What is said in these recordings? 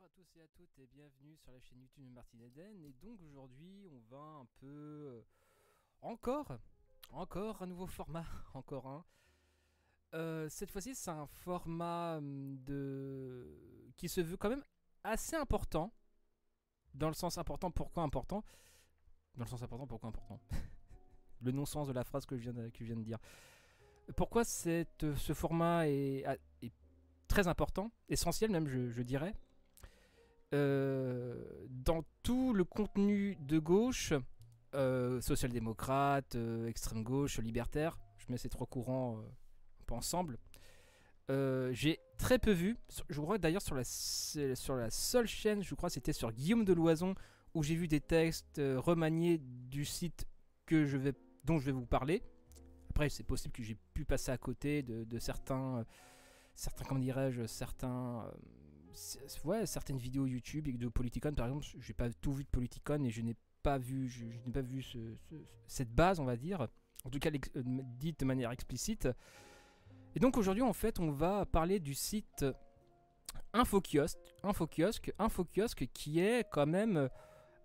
Bonjour à tous et à toutes et bienvenue sur la chaîne YouTube de Martin Eden. Et donc aujourd'hui on va un peu... encore un nouveau format, encore un. Cette fois-ci c'est un format qui se veut quand même assez important. Dans le sens important, pourquoi important? Dans le sens important, pourquoi important? Le non-sens de la phrase que je viens de dire. Pourquoi ce format est très important, essentiel même je dirais. Dans tout le contenu de gauche, social-démocrate, extrême gauche, libertaire, je mets ces trois courants un peu ensemble. J'ai très peu vu, je crois d'ailleurs sur la seule chaîne, je crois c'était sur Guillaume Deloison, où j'ai vu des textes remaniés du site dont je vais vous parler. Après c'est possible que j'ai pu passer à côté de certains comment dirais-je, certaines vidéos YouTube et de Politicon par exemple. J'ai pas tout vu de Politicon et je n'ai pas vu, cette base, on va dire, en tout cas dite de manière explicite. Et donc aujourd'hui en fait on va parler du site Infokiosque qui est quand même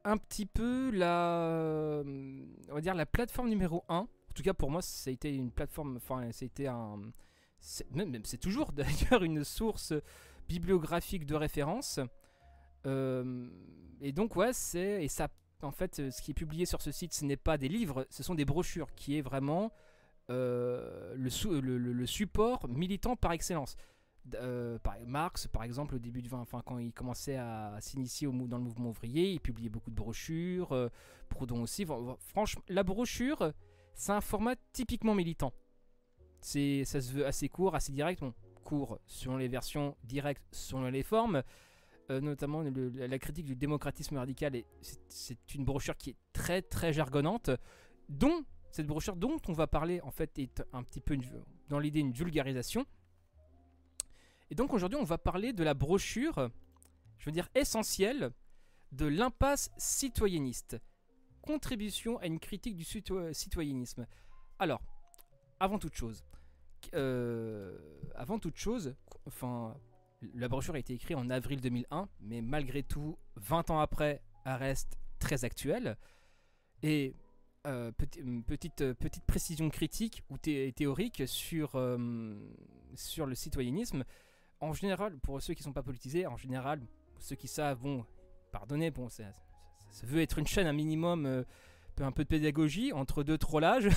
un petit peu on va dire la plateforme numéro 1. En tout cas pour moi ça a été une plateforme, enfin ça a été c'est toujours d'ailleurs une source bibliographique de référence. Et donc ouais, en fait, ce qui est publié sur ce site, ce n'est pas des livres, ce sont des brochures, qui est vraiment le support militant par excellence. Marx, par exemple, au début quand il commençait à s'initier dans le mouvement ouvrier, il publiait beaucoup de brochures. Proudhon aussi. Franchement, la brochure, c'est un format typiquement militant. Ça se veut assez court, assez direct. Bon, court selon les versions, direct selon les formes. Notamment la critique du démocratisme radical. C'est une brochure qui est très très jargonnante. Cette brochure dont on va parler en fait est un petit peu dans l'idée une vulgarisation. Et donc aujourd'hui on va parler de la brochure, je veux dire essentielle, de l'impasse citoyenniste. Contribution à une critique du citoyennisme. Alors, avant toute chose, enfin, la brochure a été écrite en avril 2001, mais malgré tout, 20 ans après, elle reste très actuelle. Et petite précision critique ou théorique sur le citoyennisme. En général, pour ceux qui ne sont pas politisés, en général, ceux qui savent, pardonnez, ça veut être une chaîne un minimum... un peu de pédagogie entre deux trollages,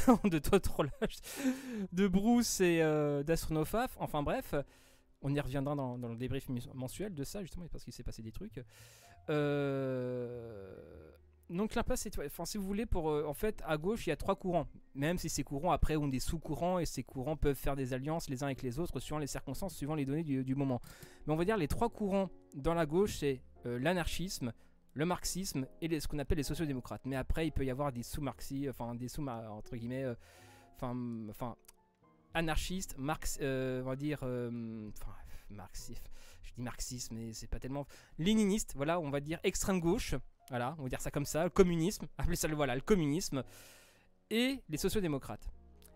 de Bruce et d'Astronofaf. Enfin bref, on y reviendra dans le débrief mensuel de ça, justement, parce qu'il s'est passé des trucs. Donc l'impasse, si vous voulez, en fait, à gauche, il y a trois courants. Même si ces courants, après, ont des sous-courants, et ces courants peuvent faire des alliances les uns avec les autres, suivant les circonstances, suivant les données du moment. Mais on va dire, les trois courants dans la gauche, c'est l'anarchisme, le marxisme et ce qu'on appelle les sociodémocrates. Mais après, il peut y avoir des sous-marxistes, entre guillemets, anarchistes, on va dire, marxiste. Je dis marxisme, mais c'est pas tellement léniniste. Voilà, on va dire extrême gauche. Voilà, on va dire ça comme ça. Le communisme, appelez ça le communisme. Et les sociodémocrates.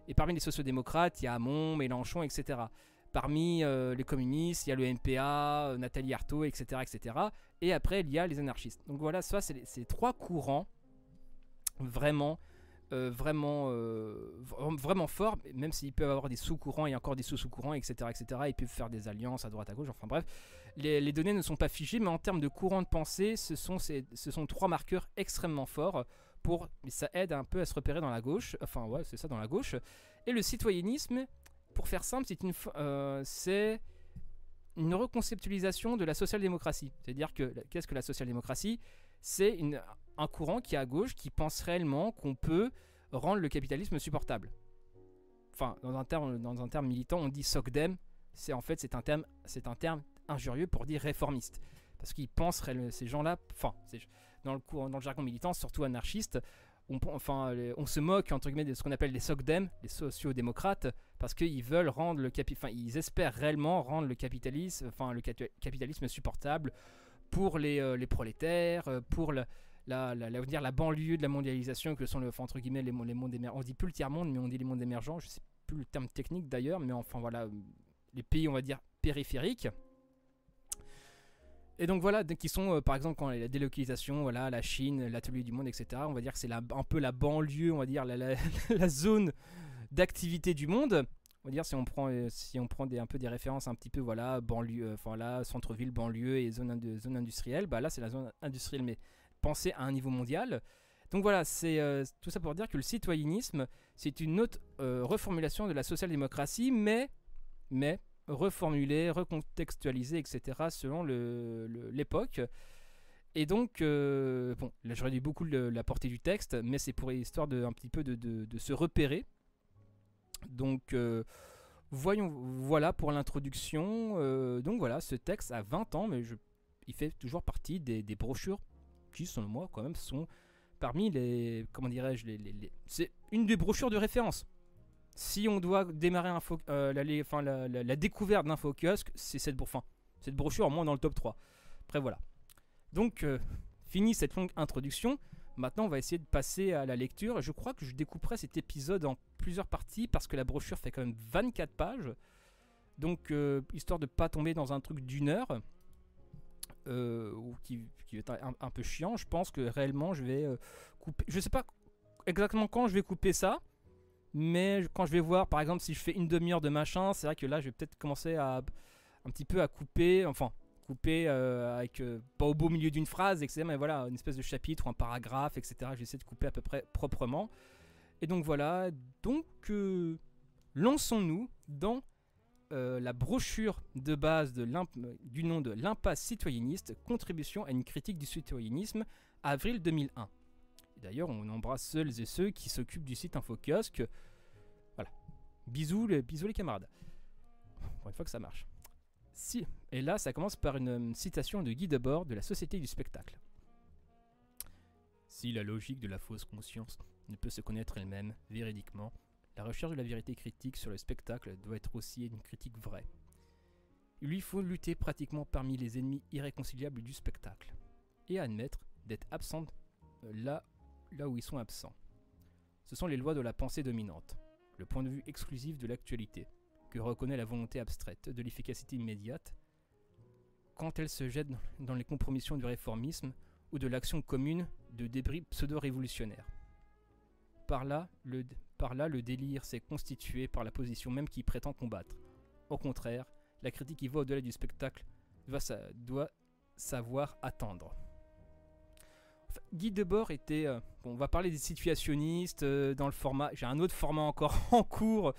Et parmi les sociodémocrates, il y a Hamon, Mélenchon, etc. Parmi les communistes, il y a le NPA, Nathalie Arthaud, etc., etc. Et après, il y a les anarchistes. Donc voilà, ça, c'est ces trois courants vraiment forts, même s'ils peuvent avoir des sous-courants et encore des sous-courants, etc., etc. Ils peuvent faire des alliances à droite, à gauche, enfin bref. Les données ne sont pas figées, mais en termes de courant de pensée, ce sont trois marqueurs extrêmement forts. Mais ça aide un peu à se repérer dans la gauche. Enfin, ouais, c'est ça, dans la gauche. Et le citoyennisme... Pour faire simple, c'est une reconceptualisation de la social-démocratie. C'est-à-dire qu'est-ce que la social-démocratie? C'est un courant qui est à gauche qui pense réellement qu'on peut rendre le capitalisme supportable. Enfin, dans un terme militant, on dit SOCDEM. C'est un terme injurieux pour dire réformiste. Parce qu'ils pensent, ces gens-là, dans le jargon militant, surtout anarchiste, on se moque entre guillemets de ce qu'on appelle les SOCDEM, les sociodémocrates, parce qu'ils veulent rendre ils espèrent réellement rendre le capitalisme supportable pour les prolétaires, pour la banlieue de la mondialisation que sont entre guillemets les mondes émergents. On dit plus le tiers-monde, mais on dit les mondes émergents. Je sais plus le terme technique d'ailleurs, mais enfin voilà, les pays on va dire périphériques. Et donc voilà, qui sont par exemple quand la délocalisation, voilà, la Chine, l'atelier du monde, etc. On va dire que c'est un peu la banlieue, on va dire la zone d'activité du monde. On va dire si on prend un peu des références un petit peu, voilà, banlieue, enfin là, centre-ville, banlieue et zone industrielle, bah là c'est la zone industrielle mais pensée à un niveau mondial. Donc voilà, c'est tout ça pour dire que le citoyennisme, c'est une autre reformulation de la social-démocratie, mais reformulée, recontextualisée, etc. selon l'époque. Et donc, bon, là je réduis beaucoup la portée du texte, mais c'est pour histoire un petit peu de se repérer. Donc, voilà pour l'introduction. Donc voilà, ce texte a 20 ans, mais il fait toujours partie des brochures qui, selon moi, quand même, sont parmi les... Comment dirais-je c'est une des brochures de référence. Si on doit démarrer la découverte d'un faux kiosque, c'est cette brochure, au moins dans le top 3. Après, voilà. Donc, fini cette longue introduction. Maintenant, on va essayer de passer à la lecture. Je crois que je découperai cet épisode en plusieurs parties parce que la brochure fait quand même 24 pages. Donc, histoire de ne pas tomber dans un truc d'une heure, qui va être un peu chiant, je pense que réellement, je vais couper. Je ne sais pas exactement quand je vais couper ça, mais quand je vais voir, par exemple, si je fais une demi-heure de machin, c'est vrai que là, je vais peut-être commencer un petit peu à couper, avec pas au beau milieu d'une phrase, etc. Mais voilà, une espèce de chapitre ou un paragraphe, etc. J'essaie de couper à peu près proprement. Et donc voilà, lançons-nous dans la brochure de base du nom de l'impasse citoyenniste, contribution à une critique du citoyennisme, avril 2001. D'ailleurs, on embrasse celles et ceux qui s'occupent du site InfoKiosque. Voilà. Bisous les camarades. Pour une fois que ça marche. Et là, ça commence par une citation de Guy Debord de la Société du spectacle. Si la logique de la fausse conscience ne peut se connaître elle-même véridiquement, la recherche de la vérité critique sur le spectacle doit être aussi une critique vraie. Il lui faut lutter pratiquement parmi les ennemis irréconciliables du spectacle et admettre d'être absent là où ils sont absents. Ce sont les lois de la pensée dominante, le point de vue exclusif de l'actualité, que reconnaît la volonté abstraite de l'efficacité immédiate quand elle se jette dans les compromissions du réformisme ou de l'action commune de débris pseudo-révolutionnaires. Par là, le délire s'est constitué par la position même qui prétend combattre. Au contraire, la critique qui va au-delà du spectacle doit savoir attendre. Enfin, Guy Debord était... on va parler des situationnistes dans le format... J'ai un autre format encore en cours.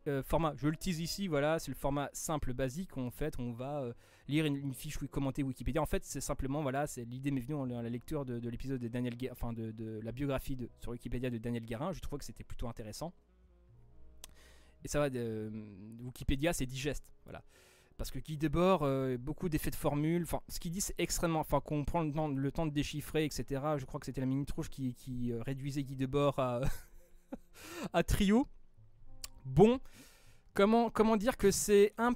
Je le tease ici, voilà, c'est le format simple, basique. En fait, on va lire une fiche commentée Wikipédia. En fait, c'est simplement, voilà, l'idée m'est venue en la lecture de l'épisode de Daniel Guérin, enfin de la biographie sur Wikipédia de Daniel Guérin. Je trouvais que c'était plutôt intéressant. Et ça va, Wikipédia, c'est digeste, voilà. Parce que Guy Debord, beaucoup d'effets de formule. Enfin, ce qu'il dit, c'est extrêmement. Enfin, qu'on prend le temps de déchiffrer, etc. Je crois que c'était la Minute Rouge qui réduisait Guy Debord à à trio. Bon, comment dire que c'est un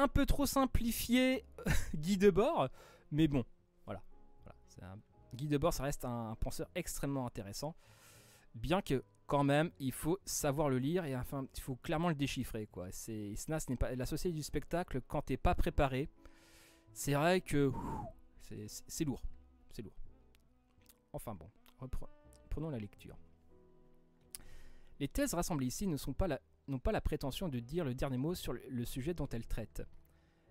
peu trop simplifié Guy Debord, mais bon, voilà. Guy Debord, ça reste un penseur extrêmement intéressant, bien que quand même, il faut savoir le lire et enfin, il faut clairement le déchiffrer, quoi. Ce n'est pas la société du spectacle quand t'es pas préparé. C'est vrai que c'est lourd, Enfin bon, prenons la lecture. Les thèses rassemblées ici n'ont pas la prétention de dire le dernier mot sur le sujet dont elles traitent.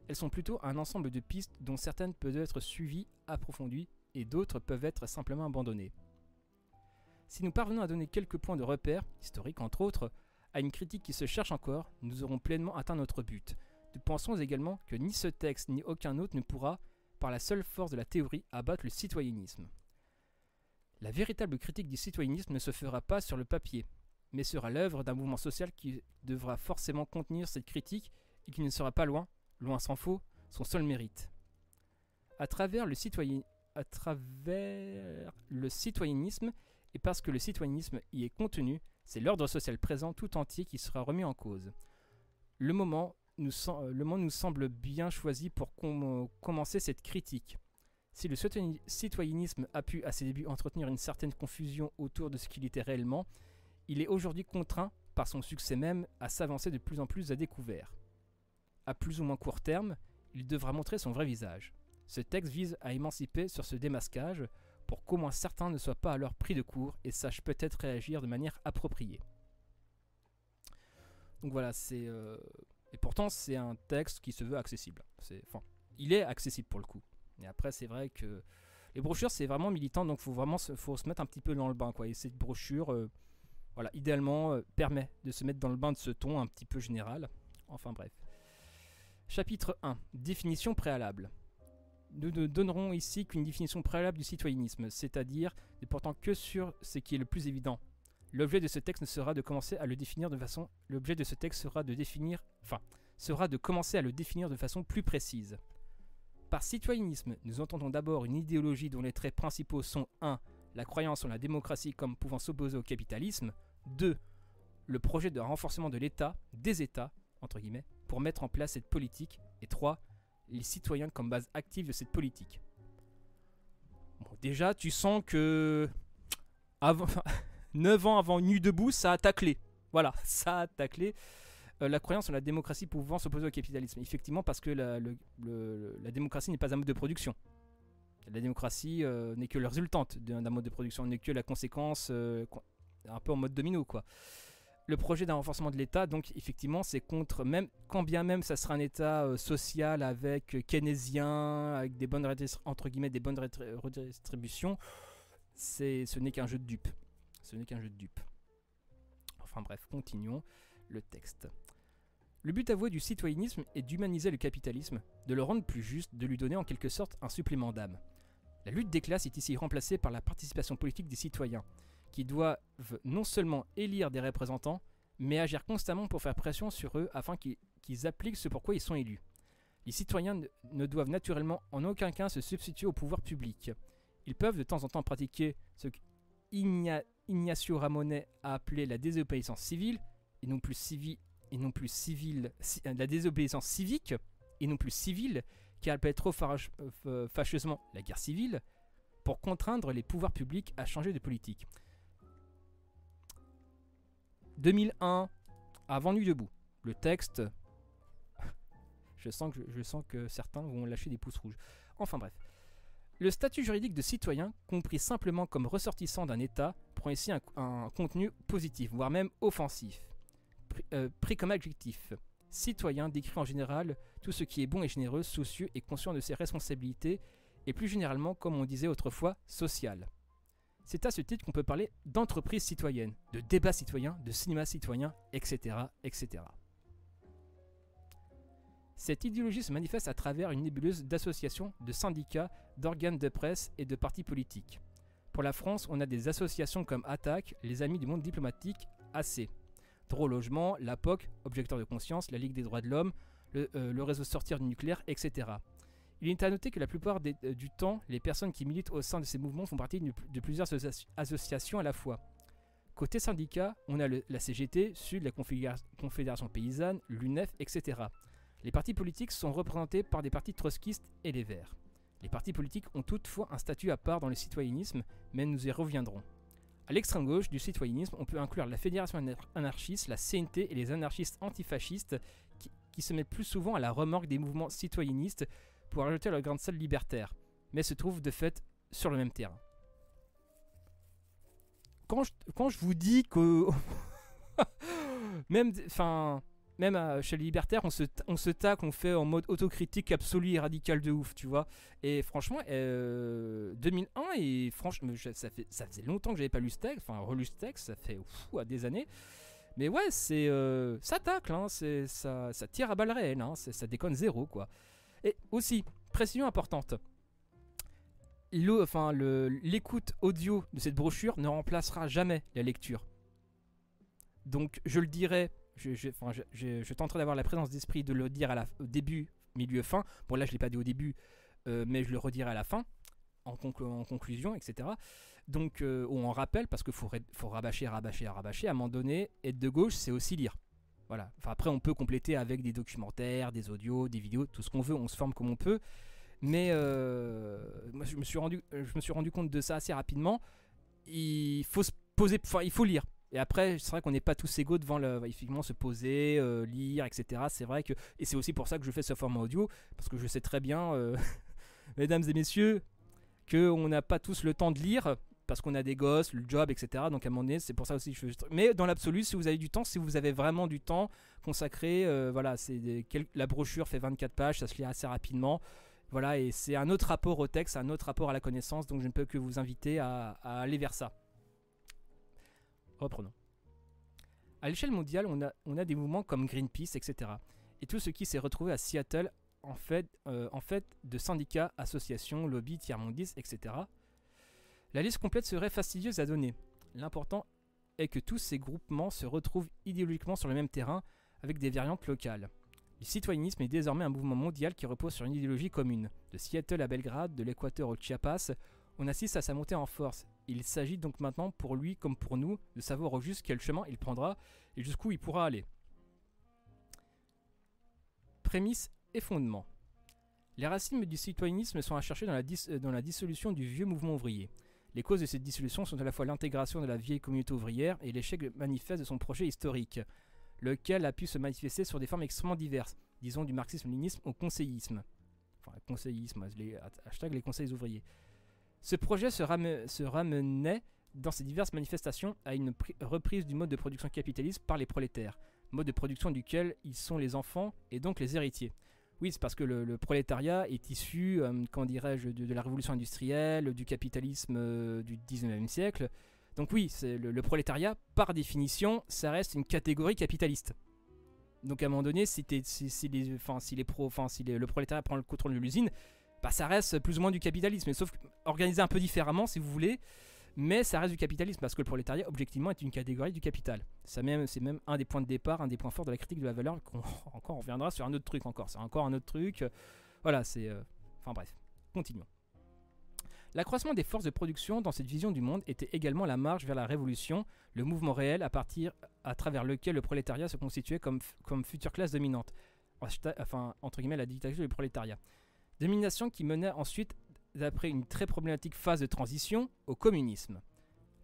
Elles sont plutôt un ensemble de pistes dont certaines peuvent être suivies, approfondies, et d'autres peuvent être simplement abandonnées. Si nous parvenons à donner quelques points de repère, historiques entre autres, à une critique qui se cherche encore, nous aurons pleinement atteint notre but. Nous pensons également que ni ce texte ni aucun autre ne pourra, par la seule force de la théorie, abattre le citoyennisme. La véritable critique du citoyennisme ne se fera pas sur le papier, mais sera l'œuvre d'un mouvement social qui devra forcément contenir cette critique et qui ne sera pas loin s'en faut, son seul mérite. À travers le citoyennisme, et parce que le citoyennisme y est contenu, c'est l'ordre social présent tout entier qui sera remis en cause. Le moment nous semble bien choisi pour commencer cette critique. Si le citoyennisme a pu à ses débuts entretenir une certaine confusion autour de ce qu'il était réellement, il est aujourd'hui contraint, par son succès même, à s'avancer de plus en plus à découvert. À plus ou moins court terme, il devra montrer son vrai visage. Ce texte vise à émanciper sur ce démasquage pour qu'au moins certains ne soient pas à leur pris de court et sachent peut-être réagir de manière appropriée. Donc voilà, et pourtant c'est un texte qui se veut accessible. Il est accessible pour le coup. Et après c'est vrai que les brochures c'est vraiment militant, donc faut se mettre un petit peu dans le bain, quoi. Et cette brochure, voilà, idéalement permet de se mettre dans le bain de ce ton un petit peu général. Enfin bref. Chapitre 1. Définition préalable. Nous ne donnerons ici qu'une définition préalable du citoyennisme, c'est-à-dire ne portant que sur ce qui est le plus évident. L'objet de ce texte sera de commencer à le définir de façon. L'objet de ce texte sera de commencer à le définir de façon plus précise. Par citoyennisme, nous entendons d'abord une idéologie dont les traits principaux sont 1. La croyance en la démocratie comme pouvant s'opposer au capitalisme. 2. Le projet de renforcement de l'État, des États, entre guillemets, pour mettre en place cette politique. Et 3. Les citoyens comme base active de cette politique. Bon, déjà, tu sens que 9 ans avant Nuit debout, ça a taclé. Voilà, ça a taclé. La croyance en la démocratie pouvant s'opposer au capitalisme. Effectivement, parce que la démocratie n'est pas un mode de production. La démocratie n'est que la résultante d'un mode de production, n'est que la conséquence un peu en mode domino, quoi. Le projet d'un renforcement de l'État, donc effectivement, c'est contre, même quand bien même ça sera un État social avec keynésien, avec des bonnes entre guillemets des bonnes redistributions, ce n'est qu'un jeu de dupes. Ce n'est qu'un jeu de dupes. Enfin bref, continuons le texte. Le but avoué du citoyennisme est d'humaniser le capitalisme, de le rendre plus juste, de lui donner en quelque sorte un supplément d'âme. La lutte des classes est ici remplacée par la participation politique des citoyens, qui doivent non seulement élire des représentants, mais agir constamment pour faire pression sur eux afin qu'ils appliquent ce pourquoi ils sont élus. Les citoyens ne doivent naturellement en aucun cas se substituer au pouvoir public. Ils peuvent de temps en temps pratiquer ce qu'Ignacio Ramonet a appelé la désobéissance civile, la désobéissance civique, et non plus civile, qui appelle trop fâcheusement la guerre civile, pour contraindre les pouvoirs publics à changer de politique. 2001, avant Nuit debout. Le texte, je sens que certains vont lâcher des pouces rouges. Enfin bref. Le statut juridique de citoyen, compris simplement comme ressortissant d'un État, prend ici un contenu positif, voire même offensif. Pris comme adjectif. Citoyen décrit en général tout ce qui est bon et généreux, soucieux et conscient de ses responsabilités, et plus généralement, comme on disait autrefois, social. C'est à ce titre qu'on peut parler d'entreprise citoyenne, de débat citoyen, de cinéma citoyen, etc., etc. Cette idéologie se manifeste à travers une nébuleuse d'associations, de syndicats, d'organes de presse et de partis politiques. Pour la France, on a des associations comme Attaque, les Amis du monde diplomatique, AC, Droit au logement, la POC, Objecteurs de conscience, la Ligue des droits de l'homme, le réseau Sortir du nucléaire, etc. Il est à noter que la plupart du temps, les personnes qui militent au sein de ces mouvements font partie de plusieurs associations à la fois. Côté syndicat, on a la CGT, Sud, la Confédération Paysanne, l'UNEF, etc. Les partis politiques sont représentés par des partis trotskistes et les Verts. Les partis politiques ont toutefois un statut à part dans le citoyennisme, mais nous y reviendrons. À l'extrême gauche du citoyennisme, on peut inclure la Fédération anarchiste, la CNT et les anarchistes antifascistes qui se mettent plus souvent à la remorque des mouvements citoyennistes pour ajouter leur grain de sel libertaire, mais se trouvent de fait sur le même terrain. Quand je vous dis que même chez les libertaires, on se tacle, on fait en mode autocritique absolue et radicale de ouf, tu vois. Et franchement, 2001, et franchement, ça faisait longtemps que j'avais pas lu ce texte, enfin relu ce texte, ça fait des années. Mais ouais, ça tacle, hein, ça tire à balles réelles, hein, ça déconne zéro, quoi. Et aussi, précision importante, l'écoute audio de cette brochure ne remplacera jamais la lecture. Donc je le dirai, je tenterai d'avoir la présence d'esprit de le dire au début, milieu, fin. Bon là je ne l'ai pas dit au début, mais je le redirai à la fin, en conclusion, etc. Donc, ou en rappel, parce qu'il faut rabâcher. À un moment donné, être de gauche, c'est aussi lire. Voilà. Enfin, après, on peut compléter avec des documentaires, des audios, des vidéos, tout ce qu'on veut, on se forme comme on peut. Mais moi, je me suis rendu compte de ça assez rapidement. Il faut se poser, il faut lire. Et après, c'est vrai qu'on n'est pas tous égaux devant effectivement se poser, lire, etc. C'est vrai que, et c'est aussi pour ça que je fais ce format audio, parce que je sais très bien mesdames et messieurs, qu'on n'a pas tous le temps de lire, parce qu'on a des gosses, le job, etc. Donc à un moment donné, c'est pour ça aussi que je fais... Mais dans l'absolu, si vous avez du temps, si vous avez vraiment du temps consacré, voilà, la brochure fait 24 pages, ça se lit assez rapidement. Voilà, et c'est un autre rapport au texte, un autre rapport à la connaissance, donc je ne peux que vous inviter à aller vers ça. Reprenons. À l'échelle mondiale, on a des mouvements comme Greenpeace, etc. Et tout ce qui s'est retrouvé à Seattle, en fait de syndicats, associations, lobbies, tiers-mondistes, etc. La liste complète serait fastidieuse à donner. L'important est que tous ces groupements se retrouvent idéologiquement sur le même terrain, avec des variantes locales. Le citoyennisme est désormais un mouvement mondial qui repose sur une idéologie commune. De Seattle à Belgrade, de l'Équateur au Chiapas, on assiste à sa montée en force. Il s'agit donc maintenant pour lui comme pour nous de savoir au juste quel chemin il prendra et jusqu'où il pourra aller. Prémices et fondements. Les racines du citoyennisme sont à chercher dans la dissolution du vieux mouvement ouvrier. Les causes de cette dissolution sont à la fois l'intégration de la vieille communauté ouvrière et l'échec manifeste de son projet historique, lequel a pu se manifester sur des formes extrêmement diverses, disons du marxisme-léninisme au conseillisme. Enfin, conseillisme, hashtag les conseils ouvriers. Ce projet se ramenait dans ces diverses manifestations à une reprise du mode de production capitaliste par les prolétaires, mode de production duquel ils sont les enfants et donc les héritiers. Oui, c'est parce que le prolétariat est issu, comment dirais-je, de la révolution industrielle, du capitalisme du 19e siècle. Donc oui, le prolétariat, par définition, ça reste une catégorie capitaliste. Donc à un moment donné, si le prolétariat prend le contrôle de l'usine, bah ça reste plus ou moins du capitalisme, sauf organisé un peu différemment si vous voulez, mais ça reste du capitalisme parce que le prolétariat objectivement est une catégorie du capital. C'est même un des points de départ, un des points forts de la critique de la valeur, on reviendra sur un autre truc encore, c'est encore un autre truc, voilà, enfin bref, continuons. L'accroissement des forces de production dans cette vision du monde était également la marche vers la révolution, le mouvement réel à travers lequel le prolétariat se constituait comme future classe dominante, enfin entre guillemets la dictature du prolétariat. Domination qui menait ensuite, d'après une très problématique phase de transition, au communisme.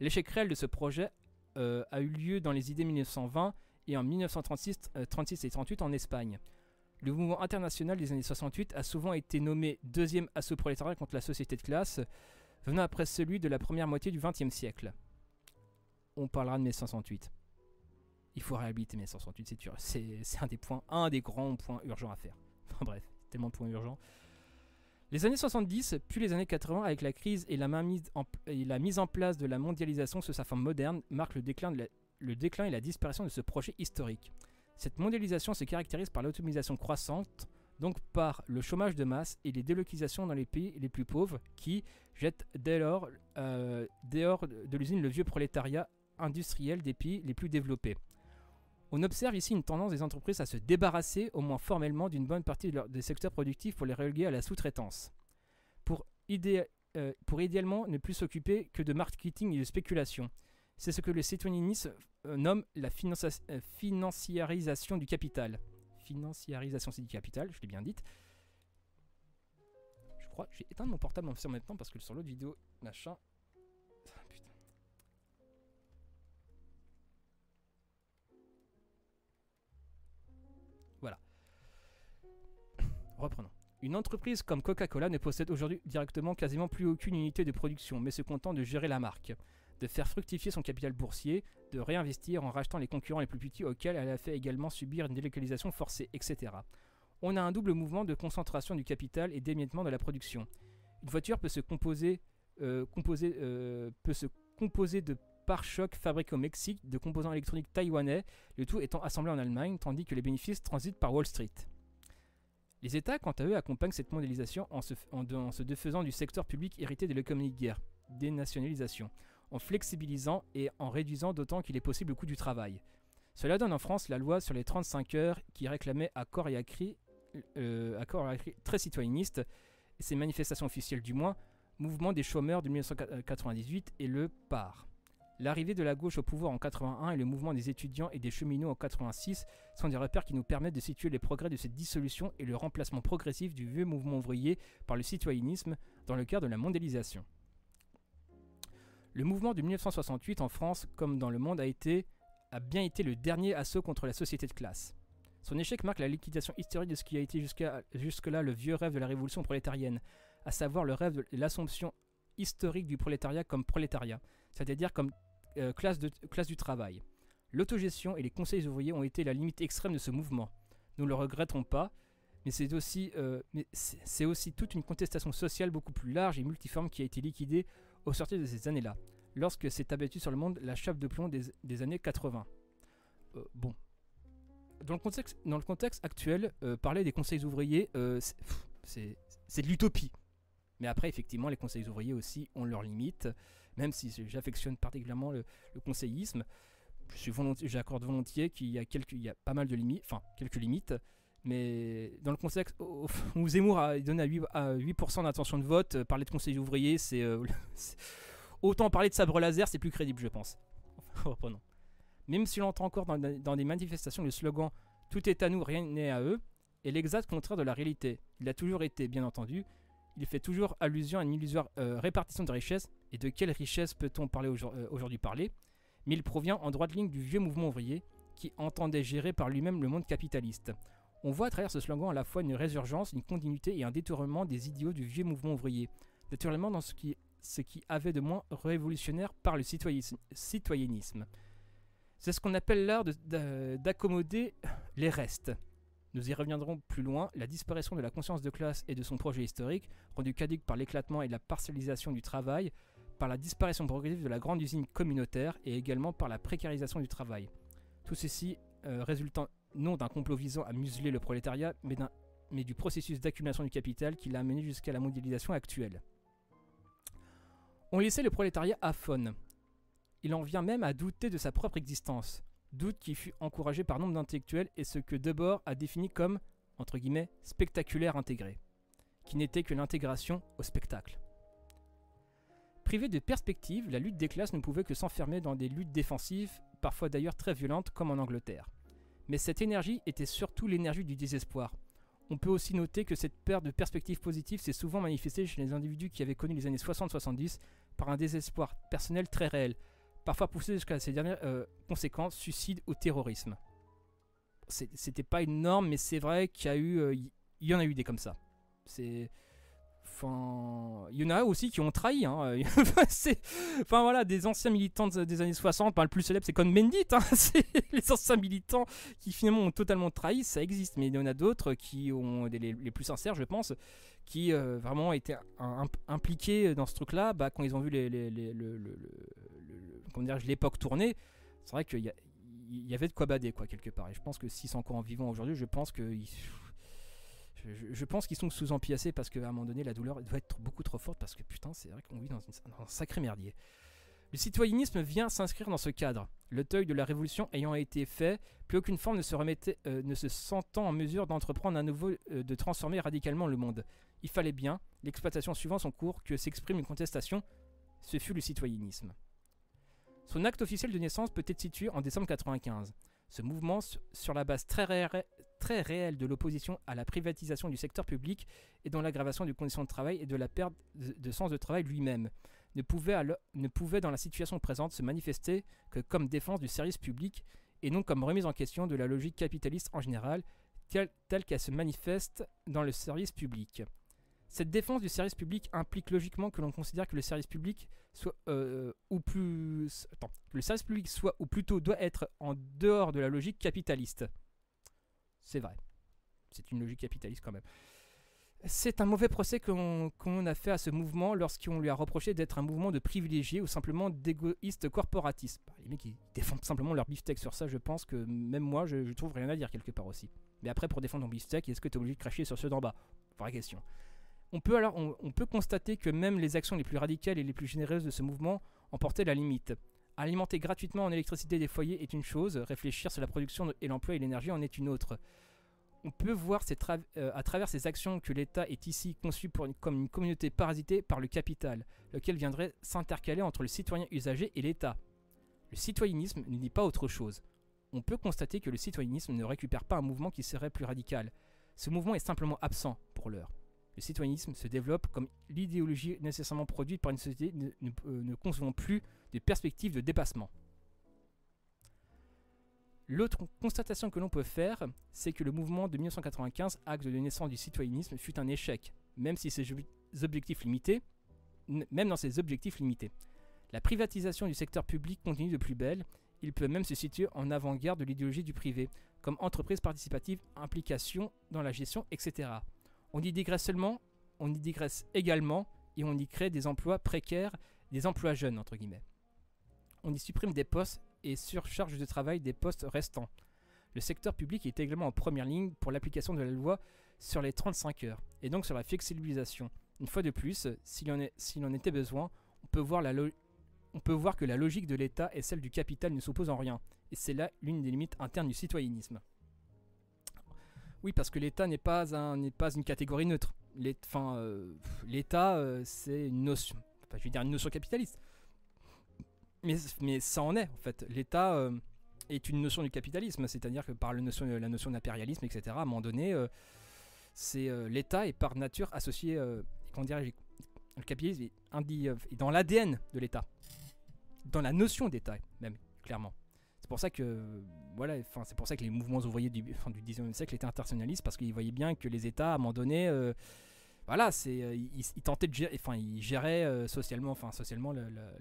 L'échec réel de ce projet a eu lieu dans les idées 1920 et en 1936 et 38 en Espagne. Le mouvement international des années 68 a souvent été nommé deuxième assaut prolétariat contre la société de classe, venant après celui de la première moitié du XXe siècle. On parlera de mai 68. Il faut réhabiliter mai 68, c'est un des grands points urgents à faire. Enfin bref, tellement de points urgents. Les années 70, puis les années 80, avec la crise et la mise en place de la mondialisation sous sa forme moderne, marquent le déclin et la disparition de ce projet historique. Cette mondialisation se caractérise par l'automatisation croissante, donc par le chômage de masse et les délocalisations dans les pays les plus pauvres qui jettent dès lors dehors de l'usine le vieux prolétariat industriel des pays les plus développés. On observe ici une tendance des entreprises à se débarrasser, au moins formellement, d'une bonne partie des secteurs productifs pour les reléguer à la sous-traitance. Pour idéalement ne plus s'occuper que de marketing et de spéculation. C'est ce que le citoyennisme nomme la financiarisation du capital. Financiarisation, c'est du capital, je l'ai bien dit. Je crois que j'ai éteint mon portable en même temps parce que sur l'autre vidéo, machin... Putain. Voilà. Reprenons. Une entreprise comme Coca-Cola ne possède aujourd'hui directement quasiment plus aucune unité de production, mais se contente de gérer la marque, de faire fructifier son capital boursier, de réinvestir en rachetant les concurrents les plus petits auxquels elle a fait également subir une délocalisation forcée, etc. On a un double mouvement de concentration du capital et d'émiettement de la production. Une voiture peut se composer de pare-chocs fabriqués au Mexique, de composants électroniques taïwanais, le tout étant assemblé en Allemagne, tandis que les bénéfices transitent par Wall Street. Les États, quant à eux, accompagnent cette mondialisation en se défaisant du secteur public hérité de l'économie de guerre, dénationalisation, en flexibilisant et en réduisant d'autant qu'il est possible le coût du travail. Cela donne en France la loi sur les 35 heures qui réclamait à corps et à cri très citoyenniste, et ses manifestations officielles du moins, mouvement des chômeurs de 1998 et le PAR. L'arrivée de la gauche au pouvoir en 81 et le mouvement des étudiants et des cheminots en 86 sont des repères qui nous permettent de situer les progrès de cette dissolution et le remplacement progressif du vieux mouvement ouvrier par le citoyennisme dans le cadre de la mondialisation. Le mouvement de 1968 en France, comme dans le monde, a bien été le dernier assaut contre la société de classe. Son échec marque la liquidation historique de ce qui a été jusque-là le vieux rêve de la révolution prolétarienne, à savoir le rêve de l'assomption historique du prolétariat comme prolétariat, c'est-à-dire comme classe du travail. L'autogestion et les conseils ouvriers ont été la limite extrême de ce mouvement. Nous ne le regrettons pas, mais c'est aussi toute une contestation sociale beaucoup plus large et multiforme qui a été liquidée au sortir de ces années-là, lorsque s'est abattue sur le monde la chape de plomb des années 80. Bon. Dans le contexte actuel, parler des conseils ouvriers, c'est de l'utopie. Mais après, effectivement, les conseils ouvriers aussi ont leurs limites, même si j'affectionne particulièrement le conseillisme. J'accorde volontiers qu'il y a pas mal de limites, enfin quelques limites, mais dans le contexte où Zemmour a donné à 8% d'intention de vote, parler de conseils ouvriers, c'est autant parler de sabre laser, c'est plus crédible, je pense. Reprenons. Même si l'on entend encore dans des manifestations le slogan « Tout est à nous, rien n'est à eux », est l'exact contraire de la réalité. Il a toujours été, bien entendu. Il fait toujours allusion à une illusoire répartition de richesses. Et de quelle richesse peut-on aujourd'hui parler? Mais il provient en droite ligne du vieux mouvement ouvrier qui entendait gérer par lui-même le monde capitaliste. On voit à travers ce slogan à la fois une résurgence, une continuité et un détournement des idéaux du vieux mouvement ouvrier, naturellement dans ce qui avait de moins révolutionnaire par le citoyennisme. C'est ce qu'on appelle l'art d'accommoder les restes. Nous y reviendrons plus loin, la disparition de la conscience de classe et de son projet historique, rendu caduque par l'éclatement et la partialisation du travail, par la disparition progressive de la grande usine communautaire et également par la précarisation du travail. Tout ceci résultant non d'un complot visant à museler le prolétariat, mais du processus d'accumulation du capital qui l'a amené jusqu'à la mondialisation actuelle. On laissait le prolétariat aphone. Il en vient même à douter de sa propre existence, doute qui fut encouragé par nombre d'intellectuels et ce que Debord a défini comme, entre guillemets, spectaculaire intégré, qui n'était que l'intégration au spectacle. Privé de perspective, la lutte des classes ne pouvait que s'enfermer dans des luttes défensives, parfois d'ailleurs très violentes, comme en Angleterre. Mais cette énergie était surtout l'énergie du désespoir. On peut aussi noter que cette perte de perspective positive s'est souvent manifestée chez les individus qui avaient connu les années 60-70 par un désespoir personnel très réel, parfois poussé jusqu'à ces dernières conséquences, suicide ou terrorisme. C'était pas une norme, mais c'est vrai qu'il y en a eu des comme ça. Enfin, il y en a aussi qui ont trahi. Hein. Enfin voilà, des anciens militants des années 60, le plus célèbre c'est Cohn-Bendit. Hein. C'est les anciens militants qui finalement ont totalement trahi, ça existe. Mais il y en a d'autres qui ont, les plus sincères je pense, qui vraiment étaient impliqués dans ce truc-là quand ils ont vu l'époque tourner. C'est vrai qu'il y avait de quoi bader quoi, quelque part. Et je pense que s'ils sont encore en vivant aujourd'hui, je pense qu'ils sont sous-empiassés parce qu'à un moment donné la douleur doit être beaucoup trop forte parce que putain c'est vrai qu'on vit dans un sacré merdier. Le citoyennisme vient s'inscrire dans ce cadre. Le deuil de la révolution ayant été fait, plus aucune forme ne se sentant en mesure d'entreprendre à nouveau de transformer radicalement le monde. Il fallait bien, l'exploitation suivant son cours, que s'exprime une contestation. Ce fut le citoyennisme. Son acte officiel de naissance peut être situé en décembre 1995. Ce mouvement, sur la base très réelle de l'opposition à la privatisation du secteur public et dans l'aggravation des conditions de travail et de la perte de sens de travail lui-même, ne pouvait dans la situation présente se manifester que comme défense du service public et non comme remise en question de la logique capitaliste en général, telle qu'elle se manifeste dans le service public. Cette défense du service public implique logiquement que l'on considère que le service public soit ou plutôt doit être en dehors de la logique capitaliste. C'est vrai. C'est une logique capitaliste quand même. C'est un mauvais procès qu'on a fait à ce mouvement lorsqu'on lui a reproché d'être un mouvement de privilégiés ou simplement d'égoïstes corporatistes. Les mecs ils défendent simplement leur beefsteak sur ça, je pense que même moi je trouve rien à dire quelque part aussi. Mais après pour défendre ton beefsteak, est-ce que tu es obligé de cracher sur ceux d'en bas? Vraie question. On peut constater que même les actions les plus radicales et les plus généreuses de ce mouvement en portaient la limite. Alimenter gratuitement en électricité des foyers est une chose, réfléchir sur la production et l'emploi et l'énergie en est une autre. On peut voir à travers ces actions que l'État est ici conçu comme une communauté parasitée par le capital, lequel viendrait s'intercaler entre le citoyen usager et l'État. Le citoyennisme ne dit pas autre chose. On peut constater que le citoyennisme ne récupère pas un mouvement qui serait plus radical. Ce mouvement est simplement absent pour l'heure. Le citoyennisme se développe comme l'idéologie nécessairement produite par une société ne concevant plus de perspective de dépassement. L'autre constatation que l'on peut faire, c'est que le mouvement de 1995, acte de naissance du citoyennisme, fut un échec, même si objectifs limités, même dans ses objectifs limités. La privatisation du secteur public continue de plus belle. Il peut même se situer en avant-garde de l'idéologie du privé, comme entreprise participative, implication dans la gestion, etc. On y digresse également, et on y crée des emplois précaires, des emplois jeunes, entre guillemets. On y supprime des postes et surcharge de travail des postes restants. Le secteur public est également en première ligne pour l'application de la loi sur les 35 heures, et donc sur la flexibilisation. Une fois de plus, s'il en était besoin, on peut voir que la logique de l'État et celle du capital ne s'opposent en rien, et c'est là l'une des limites internes du citoyennisme. Oui, parce que l'État n'est pas une catégorie neutre. L'État, c'est une notion, je vais dire une notion capitaliste, mais ça en est en fait. L'État est une notion du capitalisme, c'est-à-dire que par la notion d'impérialisme, etc., à un moment donné, l'État est par nature associé, le capitalisme est dans l'ADN de l'État, dans la notion d'État même, clairement. C'est pour ça que les mouvements ouvriers du 19e siècle étaient internationalistes, parce qu'ils voyaient bien que les États, à un moment donné, ils tentaient de gérer, ils géraient socialement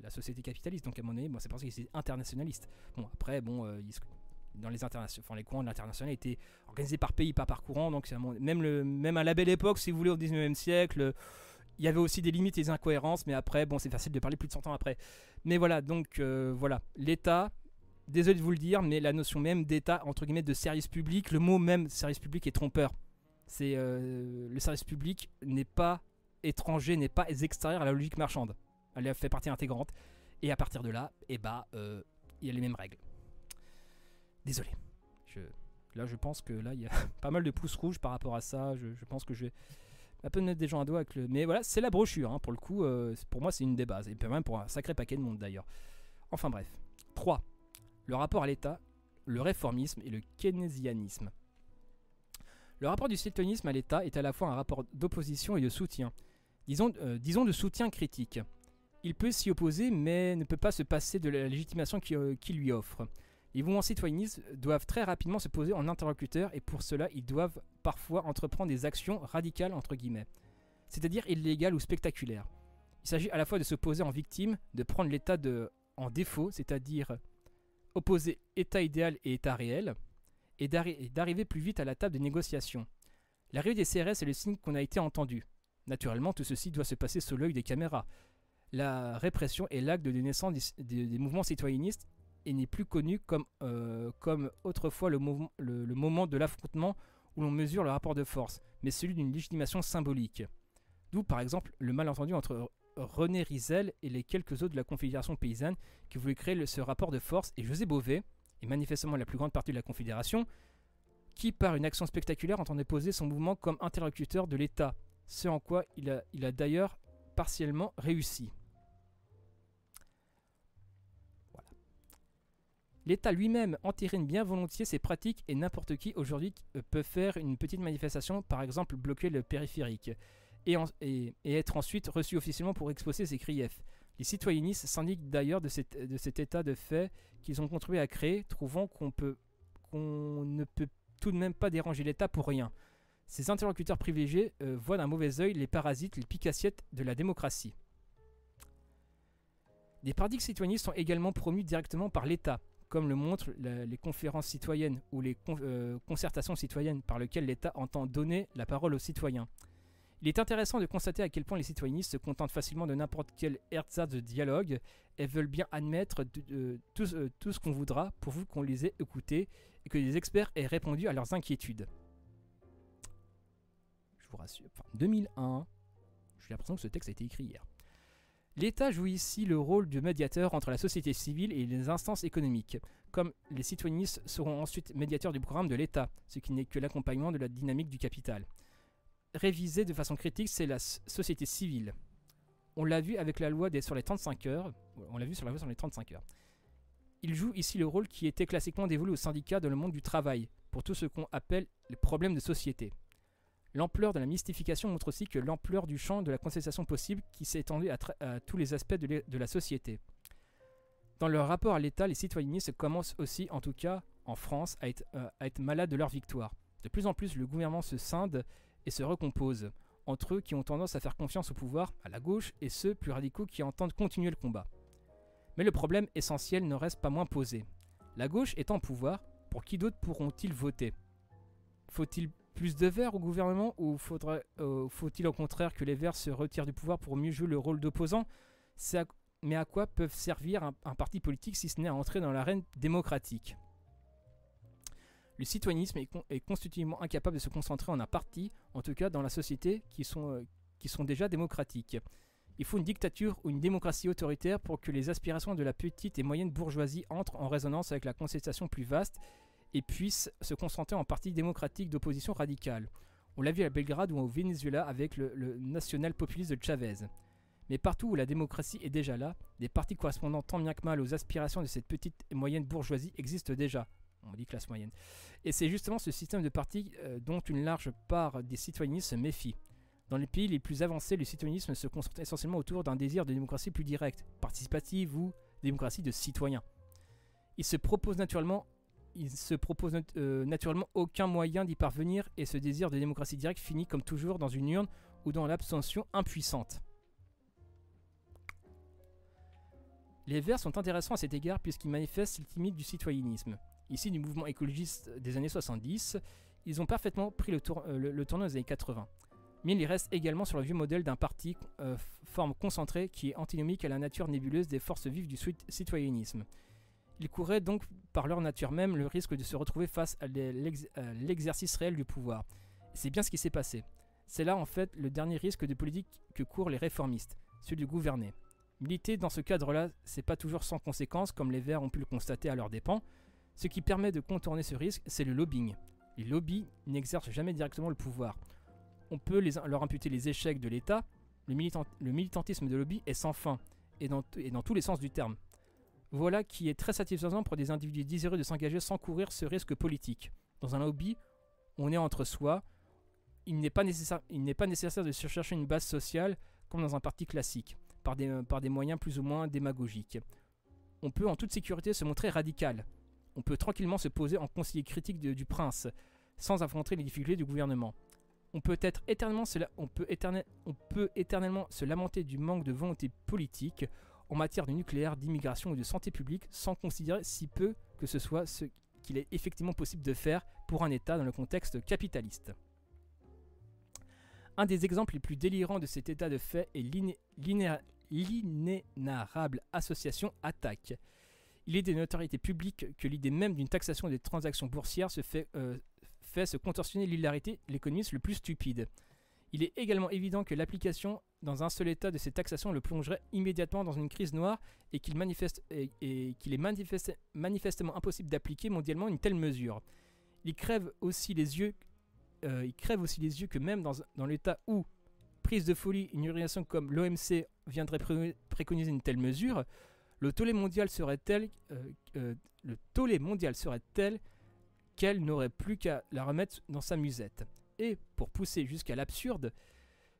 la société capitaliste. Donc à un moment donné, c'est pour ça qu'ils étaient internationalistes. Bon, après, dans les courants de l'international étaient organisés par pays, pas par courant. Donc même à la belle époque, si vous voulez, au 19e siècle, il y avait aussi des limites et des incohérences. Mais après, c'est facile de parler plus de 100 ans après. Mais voilà, donc l'État, désolé de vous le dire, mais la notion même d'État, entre guillemets, de service public, le mot même service public est trompeur. Le service public n'est pas étranger, n'est pas extérieur à la logique marchande. Elle fait partie intégrante. Et à partir de là, il y a les mêmes règles. Désolé. Je pense que là, il y a pas mal de pouces rouges par rapport à ça. Je pense que je vais un peu mettre des gens à dos avec le... Mais voilà, c'est la brochure, hein, pour le coup. Pour moi, c'est une des bases. Et même pour un sacré paquet de monde, d'ailleurs. Enfin bref. 3. Le rapport à l'État, le réformisme et le keynésianisme. Le rapport du citoyennisme à l'État est à la fois un rapport d'opposition et de soutien. Disons de soutien critique. Il peut s'y opposer, mais ne peut pas se passer de la légitimation qu'il lui offre. Les mouvements citoyennistes doivent très rapidement se poser en interlocuteur, et pour cela, ils doivent parfois entreprendre des actions radicales, entre guillemets, c'est-à-dire illégales ou spectaculaires. Il s'agit à la fois de se poser en victime, de prendre l'État en défaut, c'est-à-dire opposer État idéal et État réel, et d'arriver plus vite à la table des négociations. L'arrivée des CRS est le signe qu'on a été entendu. Naturellement, tout ceci doit se passer sous l'œil des caméras. La répression est l'acte de naissance des mouvements citoyennistes et n'est plus connu comme autrefois le moment de l'affrontement où l'on mesure le rapport de force, mais celui d'une légitimation symbolique. D'où par exemple le malentendu entre René Rizal et les quelques autres de la Confédération paysanne qui voulaient créer ce rapport de force, et José Bové, et manifestement la plus grande partie de la Confédération, qui par une action spectaculaire entendait poser son mouvement comme interlocuteur de l'État, ce en quoi il a d'ailleurs partiellement réussi. Voilà. L'État lui-même entérine bien volontiers ces pratiques, et n'importe qui aujourd'hui peut faire une petite manifestation, par exemple bloquer le périphérique, et être ensuite reçu officiellement pour exposer ses griefs. Les citoyennistes s'indignent d'ailleurs de cet état de fait qu'ils ont contribué à créer, trouvant qu'on ne peut tout de même pas déranger l'État pour rien. Ces interlocuteurs privilégiés voient d'un mauvais œil les parasites, les piques-assiettes de la démocratie. Des pratiques citoyennistes sont également promues directement par l'État, comme le montrent les conférences citoyennes ou les concertations citoyennes par lesquelles l'État entend donner la parole aux citoyens. Il est intéressant de constater à quel point les citoyennistes se contentent facilement de n'importe quel ersatz de dialogue et veulent bien admettre tout ce qu'on voudra pourvu qu'on les ait écoutés et que les experts aient répondu à leurs inquiétudes. Je vous rassure, 2001, j'ai l'impression que ce texte a été écrit hier. L'État joue ici le rôle de médiateur entre la société civile et les instances économiques, comme les citoyennistes seront ensuite médiateurs du programme de l'État, ce qui n'est que l'accompagnement de la dynamique du capital. Révisé de façon critique, c'est la société civile. On l'a vu avec la loi sur les 35 heures. On l'a vu sur la loi sur les 35 heures. Il joue ici le rôle qui était classiquement dévolu aux syndicats dans le monde du travail, pour tout ce qu'on appelle les problèmes de société. L'ampleur de la mystification montre aussi que l'ampleur du champ de la contestation possible qui s'est étendue à tous les aspects de la société. Dans leur rapport à l'État, les citoyennistes commencent aussi, en tout cas en France, à être malades de leur victoire. De plus en plus, le gouvernement se scinde et se recompose. entre eux qui ont tendance à faire confiance au pouvoir, à la gauche, et ceux plus radicaux qui entendent continuer le combat. Mais le problème essentiel ne reste pas moins posé. La gauche étant au pouvoir, pour qui d'autre pourront-ils voter? Faut-il plus de Verts au gouvernement ou faut-il au contraire que les Verts se retirent du pouvoir pour mieux jouer le rôle d'opposant? Mais à quoi peuvent servir un parti politique si ce n'est à entrer dans l'arène démocratique? Le citoyennisme est constitutivement incapable de se concentrer en un parti, en tout cas dans la société, qui sont déjà démocratiques. Il faut une dictature ou une démocratie autoritaire pour que les aspirations de la petite et moyenne bourgeoisie entrent en résonance avec la contestation plus vaste et puissent se concentrer en parti démocratique d'opposition radicale. On l'a vu à Belgrade ou au Venezuela avec le national-populiste de Chavez. Mais partout où la démocratie est déjà là, des partis correspondant tant bien que mal aux aspirations de cette petite et moyenne bourgeoisie existent déjà. On dit classe moyenne. Et c'est justement ce système de partis dont une large part des citoyennistes se méfient. Dans les pays les plus avancés, le citoyennisme se concentre essentiellement autour d'un désir de démocratie plus directe, participative ou démocratie de citoyens. Il se propose naturellement aucun moyen d'y parvenir et ce désir de démocratie directe finit comme toujours dans une urne ou dans l'abstention impuissante. Les Verts sont intéressants à cet égard puisqu'ils manifestent les limites du citoyennisme. Ici du mouvement écologiste des années 70, ils ont parfaitement pris le tournant des années 80. Mais ils restent également sur le vieux modèle d'un parti forme concentrée qui est antinomique à la nature nébuleuse des forces vives du citoyennisme. Ils couraient donc par leur nature même le risque de se retrouver face à l'exercice réel du pouvoir. Et c'est bien ce qui s'est passé. C'est là en fait le dernier risque de politique que courent les réformistes, celui de gouverner. Militer dans ce cadre-là, c'est pas toujours sans conséquences, comme les Verts ont pu le constater à leurs dépens. Ce qui permet de contourner ce risque, c'est le lobbying. Les lobbies n'exercent jamais directement le pouvoir. On peut leur imputer les échecs de l'État. Le militantisme de lobby est sans fin, et dans tous les sens du terme. Voilà qui est très satisfaisant pour des individus désireux de s'engager sans courir ce risque politique. Dans un lobby, on est entre soi. Il n'est pas nécessaire de chercher une base sociale comme dans un parti classique, par des moyens plus ou moins démagogiques. On peut en toute sécurité se montrer radical. On peut tranquillement se poser en conseiller critique du prince, sans affronter les difficultés du gouvernement. On peut éternellement se lamenter du manque de volonté politique en matière de nucléaire, d'immigration ou de santé publique, sans considérer si peu que ce soit ce qu'il est effectivement possible de faire pour un État dans le contexte capitaliste. Un des exemples les plus délirants de cet état de fait est l'inénarrable association Attac. Il est des notoriétés publiques que l'idée même d'une taxation des transactions boursières fait se contorsionner l'hilarité l'économiste le plus stupide. Il est également évident que l'application dans un seul état de ces taxations le plongerait immédiatement dans une crise noire et qu'il est manifestement impossible d'appliquer mondialement une telle mesure. Il crève aussi les yeux que même dans l'état où, prise de folie, une organisation comme l'OMC viendrait préconiser une telle mesure, le tollé mondial serait tel qu'elle n'aurait plus qu'à la remettre dans sa musette. Et, pour pousser jusqu'à l'absurde,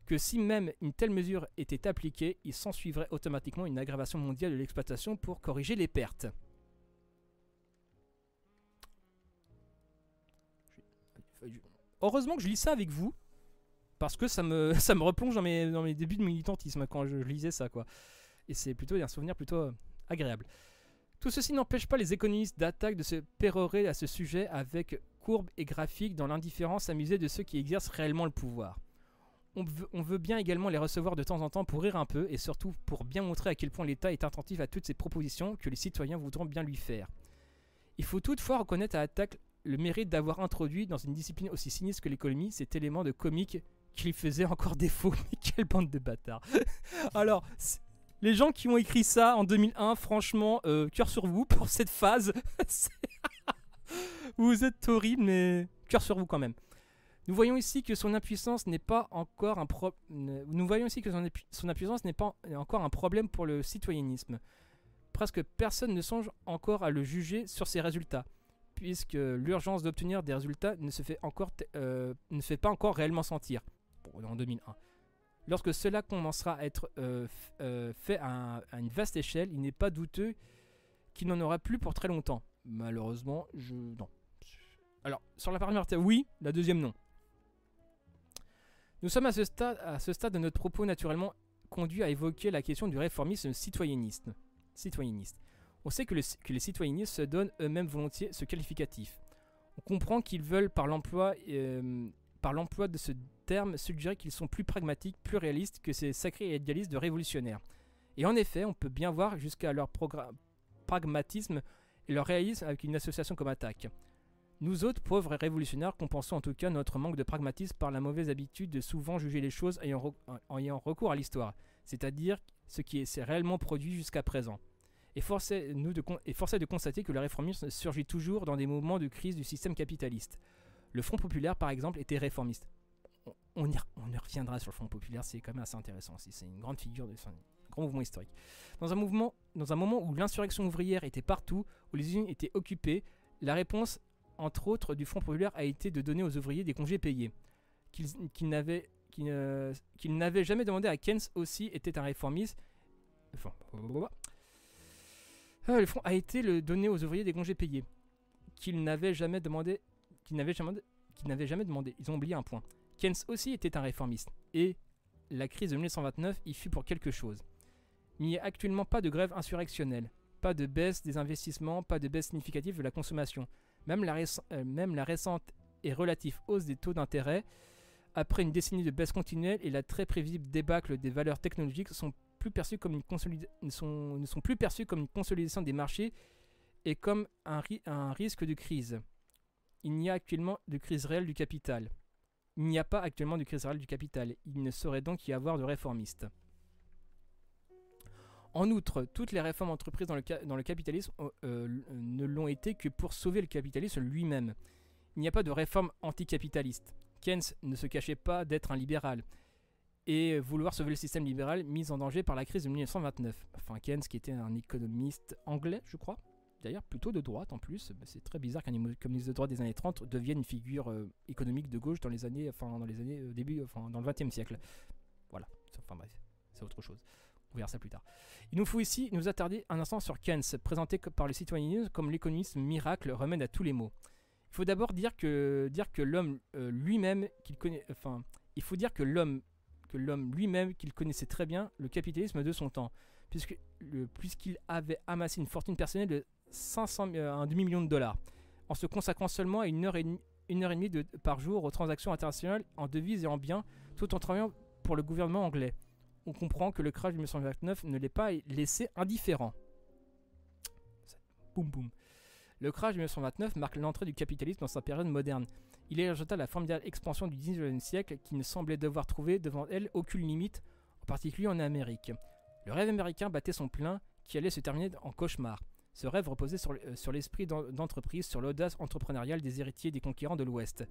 que si même une telle mesure était appliquée, il s'ensuivrait automatiquement une aggravation mondiale de l'exploitation pour corriger les pertes. Heureusement que je lis ça avec vous, parce que ça me replonge dans mes débuts de militantisme quand je lisais ça, quoi. Et c'est plutôt un souvenir plutôt agréable. Tout ceci n'empêche pas les économistes d'Attac de se pérorer à ce sujet avec courbes et graphiques dans l'indifférence amusée de ceux qui exercent réellement le pouvoir. On veut bien également les recevoir de temps en temps pour rire un peu et surtout pour bien montrer à quel point l'État est attentif à toutes ces propositions que les citoyens voudront bien lui faire. Il faut toutefois reconnaître à Attac le mérite d'avoir introduit dans une discipline aussi sinistre que l'économie cet élément de comique qui lui faisait encore défaut. Mais quelle bande de bâtards. Alors, les gens qui ont écrit ça en 2001, franchement, cœur sur vous pour cette phase. Vous êtes horrible, mais cœur sur vous quand même. Nous voyons ici que son impuissance n'est pas encore un problème pour le citoyennisme. Presque personne ne songe encore à le juger sur ses résultats, puisque l'urgence d'obtenir des résultats ne se fait pas encore réellement sentir. Bon, en 2001. Lorsque cela commencera à être fait à une vaste échelle, il n'est pas douteux qu'il n'en aura plus pour très longtemps. Malheureusement, non. Alors, sur la première, oui, la deuxième, non. Nous sommes à ce stade de notre propos naturellement conduit à évoquer la question du réformisme citoyenniste. On sait que les citoyennistes se donnent eux-mêmes volontiers ce qualificatif. On comprend qu'ils veulent, par l'emploi de ce terme, suggérer qu'ils sont plus pragmatiques, plus réalistes que ces sacrés idéalistes de révolutionnaires. Et en effet, on peut bien voir jusqu'à leur pragmatisme et leur réalisme avec une association comme attaque. Nous autres, pauvres révolutionnaires, compensons en tout cas notre manque de pragmatisme par la mauvaise habitude de souvent juger les choses en ayant recours à l'histoire, c'est-à-dire ce qui s'est réellement produit jusqu'à présent. Et force est de constater que le réformisme surgit toujours dans des moments de crise du système capitaliste. Le Front populaire, par exemple, était réformiste. On y reviendra sur le Front populaire, c'est quand même assez intéressant aussi. C'est une grande figure, un grand mouvement historique. Dans un moment où l'insurrection ouvrière était partout, où les usines étaient occupées, la réponse, entre autres, du Front populaire a été de donner aux ouvriers des congés payés. Qu'ils n'avaient jamais demandé à Keynes aussi était un réformiste. Le front a été de donner aux ouvriers des congés payés. Qu'ils n'avaient jamais demandé. Ils ont oublié un point. Keynes aussi était un réformiste. Et la crise de 1929 y fut pour quelque chose. Il n'y a actuellement pas de grève insurrectionnelle, pas de baisse des investissements, pas de baisse significative de la consommation. Même la récente et relative hausse des taux d'intérêt, après une décennie de baisse continuelle et la très prévisible débâcle des valeurs technologiques, ne sont plus perçus comme une consolidation des marchés et comme un risque de crise. Il n'y a actuellement de crise réelle du capital. Il n'y a pas actuellement de crise réelle du capital. Il ne saurait donc y avoir de réformistes. En outre, toutes les réformes entreprises dans le capitalisme ne l'ont été que pour sauver le capitalisme lui-même. Il n'y a pas de réforme anticapitaliste. Keynes ne se cachait pas d'être un libéral et vouloir sauver le système libéral mis en danger par la crise de 1929. Enfin, Keynes qui était un économiste anglais, je crois. D'ailleurs, plutôt de droite en plus. C'est très bizarre qu'un économiste de droite des années 30 devienne une figure économique de gauche dans le XXe siècle. Voilà. Enfin bref, c'est autre chose. On verra ça plus tard. Il nous faut ici nous attarder un instant sur Keynes, présenté par les citoyennisme comme l'économiste miracle, remède à tous les maux. Il faut d'abord dire que l'homme lui-même qu'il connaît, il faut dire que l'homme lui-même qu'il connaissait très bien le capitalisme de son temps, puisqu'il avait amassé une fortune personnelle de un demi-million de dollars, en se consacrant seulement à une heure et demie par jour aux transactions internationales en devises et en biens, tout en travaillant pour le gouvernement anglais. On comprend que le crash de 1929 ne l'ait pas laissé indifférent. Boum boum. Le crash de 1929 marque l'entrée du capitalisme dans sa période moderne. Il est le résultat de la formidable expansion du XIXe siècle qui ne semblait devoir trouver devant elle aucune limite, en particulier en Amérique. Le rêve américain battait son plein qui allait se terminer en cauchemar. Ce rêve reposait sur l'esprit d'entreprise, sur l'audace entrepreneuriale des héritiers des conquérants de l'Ouest.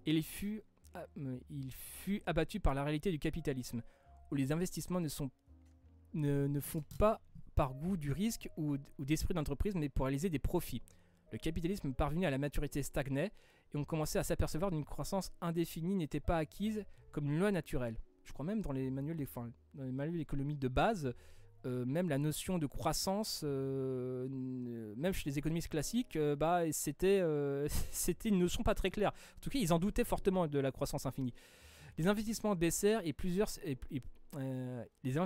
Et il fut abattu par la réalité du capitalisme, où les investissements ne font pas par goût du risque ou d'esprit d'entreprise, mais pour réaliser des profits. Le capitalisme parvenu à la maturité stagnait, et on commençait à s'apercevoir qu'une croissance indéfinie n'était pas acquise comme une loi naturelle. Je crois même dans les manuels d'économie de base, même la notion de croissance, même chez les économistes classiques, c'était une notion pas très claire. En tout cas, ils en doutaient fortement de la croissance infinie. Les investissements baissèrent les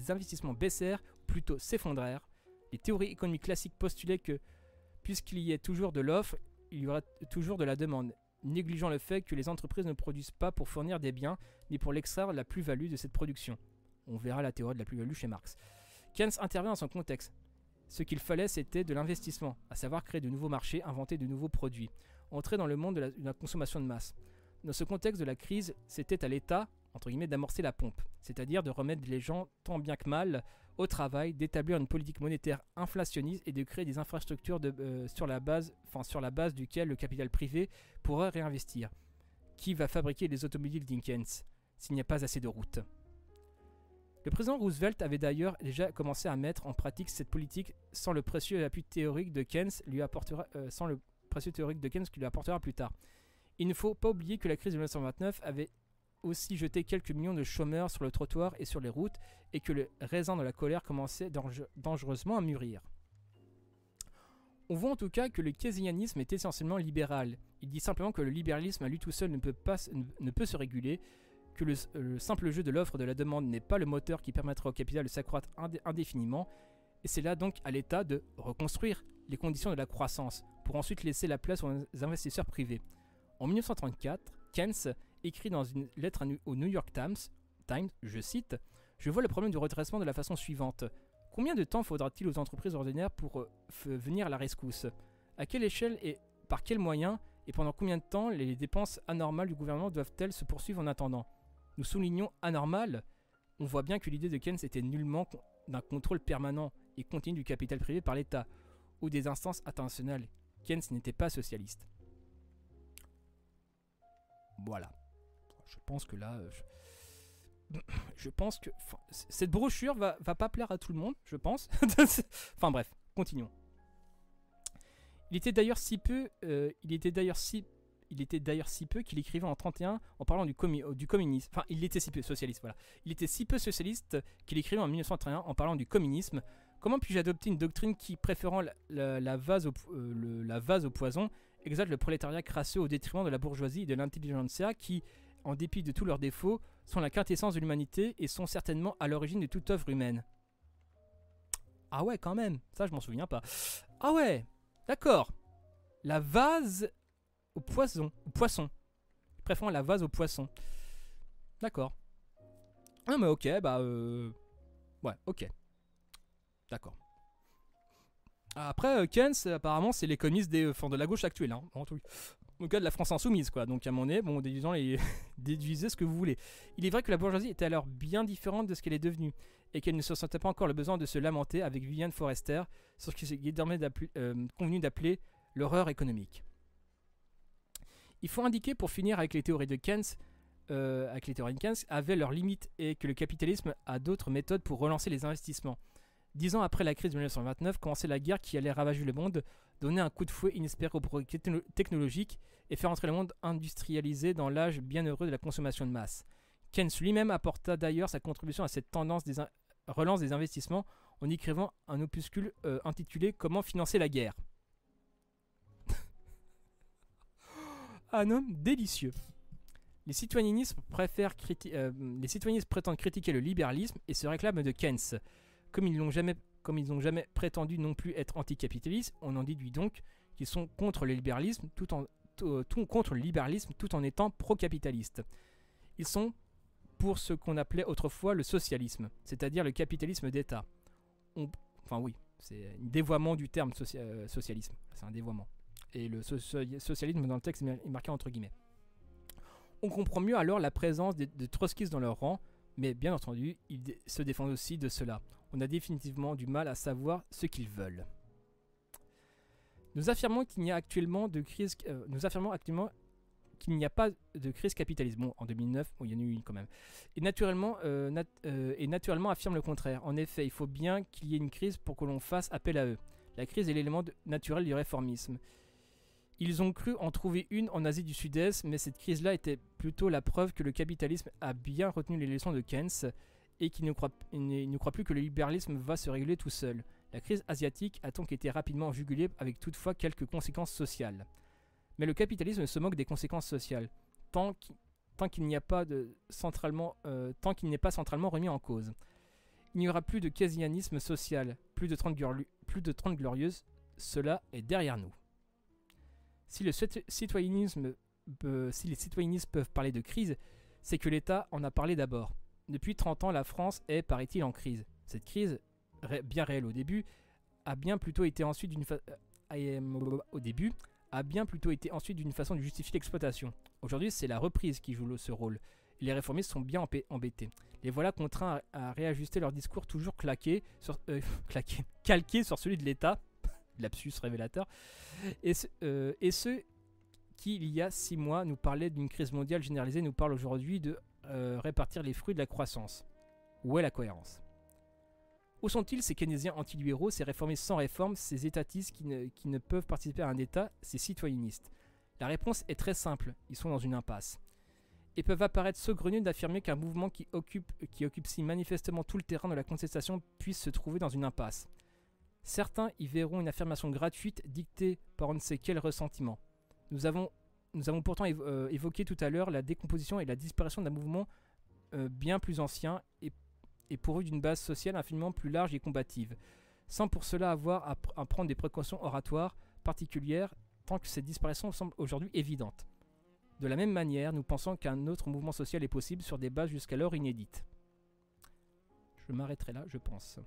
investissements baissèrent, plutôt s'effondrèrent. Les théories économiques classiques postulaient que, puisqu'il y ait toujours de l'offre, il y aura toujours de la demande, négligeant le fait que les entreprises ne produisent pas pour fournir des biens, mais pour l'extraire la plus-value de cette production. On verra la théorie de la plus-value chez Marx. Keynes intervient dans son contexte. Ce qu'il fallait, c'était de l'investissement, à savoir créer de nouveaux marchés, inventer de nouveaux produits, entrer dans le monde de la consommation de masse. Dans ce contexte de la crise, c'était à l'État, entre guillemets, d'amorcer la pompe, c'est-à-dire de remettre les gens tant bien que mal au travail, d'établir une politique monétaire inflationniste et de créer des infrastructures sur la base duquel le capital privé pourra réinvestir. Qui va fabriquer les automobiles Dickens s'il n'y a pas assez de routes? Le président Roosevelt avait d'ailleurs déjà commencé à mettre en pratique cette politique sans le précieux appui théorique de Keynes qui lui apportera plus tard. Il ne faut pas oublier que la crise de 1929 avait aussi jeté quelques millions de chômeurs sur le trottoir et sur les routes et que le raisin de la colère commençait dangereusement à mûrir. On voit en tout cas que le keynésianisme est essentiellement libéral. Il dit simplement que le libéralisme à lui tout seul ne peut se réguler, que le simple jeu de l'offre et de la demande n'est pas le moteur qui permettra au capital de s'accroître indéfiniment, et c'est là donc à l'État de reconstruire les conditions de la croissance, pour ensuite laisser la place aux investisseurs privés. En 1934, Keynes écrit dans une lettre au New York Times, je cite, « Je vois le problème du redressement de la façon suivante. Combien de temps faudra-t-il aux entreprises ordinaires pour venir à la rescousse? À quelle échelle et par quels moyens et pendant combien de temps les dépenses anormales du gouvernement doivent-elles se poursuivre en attendant? Nous soulignons anormal. On voit bien que l'idée de Keynes était nullement d'un contrôle permanent et continu du capital privé par l'État ou des instances internationales. Keynes n'était pas socialiste. » Voilà. Je pense que là... Je pense que... cette brochure va pas plaire à tout le monde, je pense. Enfin bref, continuons. Il était d'ailleurs si peu qu'il écrivait en 31 en parlant du communisme. Enfin, il était si peu socialiste, voilà. Il était si peu socialiste qu'il écrivait en 1931 en parlant du communisme. Comment puis-je adopter une doctrine qui, préférant la vase au poison, exalte le prolétariat crasseux au détriment de la bourgeoisie et de l'intelligentsia qui, en dépit de tous leurs défauts, sont la quintessence de l'humanité et sont certainement à l'origine de toute œuvre humaine? Ah ouais, quand même. Ça, je m'en souviens pas. Ah ouais, d'accord. La vase au poisson. Préférant la vase au poisson. D'accord. Ah mais ok, ouais, ok. D'accord. Après, Keynes, apparemment, c'est l'économiste de la gauche actuelle. Hein, en tout cas de la France insoumise, quoi. Donc à mon nez, bon, déduisez ce que vous voulez. Il est vrai que la bourgeoisie était alors bien différente de ce qu'elle est devenue, et qu'elle ne se sentait pas encore le besoin de se lamenter avec Viviane Forrester sur ce qui est désormais convenu d'appeler l'horreur économique. Il faut indiquer, pour finir avec les théories de Keynes, avaient leurs limites et que le capitalisme a d'autres méthodes pour relancer les investissements. 10 ans après la crise de 1929, commençait la guerre qui allait ravager le monde, donner un coup de fouet inespéré au progrès technologique et faire entrer le monde industrialisé dans l'âge bienheureux de la consommation de masse. Keynes lui-même apporta d'ailleurs sa contribution à cette tendance relance des investissements en écrivant un opuscule intitulé « Comment financer la guerre ». Un homme délicieux. Les citoyennistes prétendent critiquer le libéralisme et se réclament de Keynes. Comme ils n'ont jamais prétendu non plus être anticapitalistes, on en déduit donc qu'ils sont contre le libéralisme tout en étant pro-capitalistes. Ils sont pour ce qu'on appelait autrefois le socialisme, c'est-à-dire le capitalisme d'État. Enfin oui, c'est un dévoiement du terme socialisme, c'est un dévoiement. Et le socialisme dans le texte est marqué entre guillemets. On comprend mieux alors la présence de trotskistes dans leur rang, mais bien entendu, ils se défendent aussi de cela. On a définitivement du mal à savoir ce qu'ils veulent. Nous affirmons qu'il n'y a actuellement de crise. Qu'il n'y a pas de crise capitaliste. Bon, en 2009, il y en a eu une quand même. Et naturellement affirme le contraire. En effet, il faut bien qu'il y ait une crise pour que l'on fasse appel à eux. La crise est l'élément naturel du réformisme. Ils ont cru en trouver une en Asie du Sud-Est, mais cette crise-là était plutôt la preuve que le capitalisme a bien retenu les leçons de Keynes et qu'il ne croit plus que le libéralisme va se régler tout seul. La crise asiatique a donc été rapidement jugulée avec toutefois quelques conséquences sociales. Mais le capitalisme se moque des conséquences sociales, tant qu'il n'est pas centralement remis en cause. Il n'y aura plus de keynesianisme social, plus de 30 glorieuses, cela est derrière nous. Si les citoyennistes peuvent parler de crise, c'est que l'État en a parlé d'abord. Depuis 30 ans, la France est, paraît-il, en crise. Cette crise, bien réelle au début, a bien plutôt été ensuite d'une façon de justifier l'exploitation. Aujourd'hui, c'est la reprise qui joue ce rôle. Les réformistes sont bien embêtés. Les voilà contraints à réajuster leur discours toujours calqué sur celui de l'État. Lapsus révélateur. Et ceux qui, il y a 6 mois, nous parlaient d'une crise mondiale généralisée, nous parlent aujourd'hui de répartir les fruits de la croissance. Où est la cohérence? Où sont-ils ces keynésiens anti-libéraux, ces réformistes sans réforme, ces étatistes qui ne peuvent participer à un État, ces citoyennistes? La réponse est très simple, ils sont dans une impasse. Et peuvent apparaître saugrenus d'affirmer qu'un mouvement qui occupe si manifestement tout le terrain de la contestation puisse se trouver dans une impasse. Certains y verront une affirmation gratuite dictée par on ne sait quel ressentiment. Nous avons pourtant évoqué tout à l'heure la décomposition et la disparition d'un mouvement bien plus ancien et pourvu d'une base sociale infiniment plus large et combative, sans pour cela avoir à prendre des précautions oratoires particulières tant que cette disparition semble aujourd'hui évidente. De la même manière, nous pensons qu'un autre mouvement social est possible sur des bases jusqu'alors inédites. Je m'arrêterai là, je pense.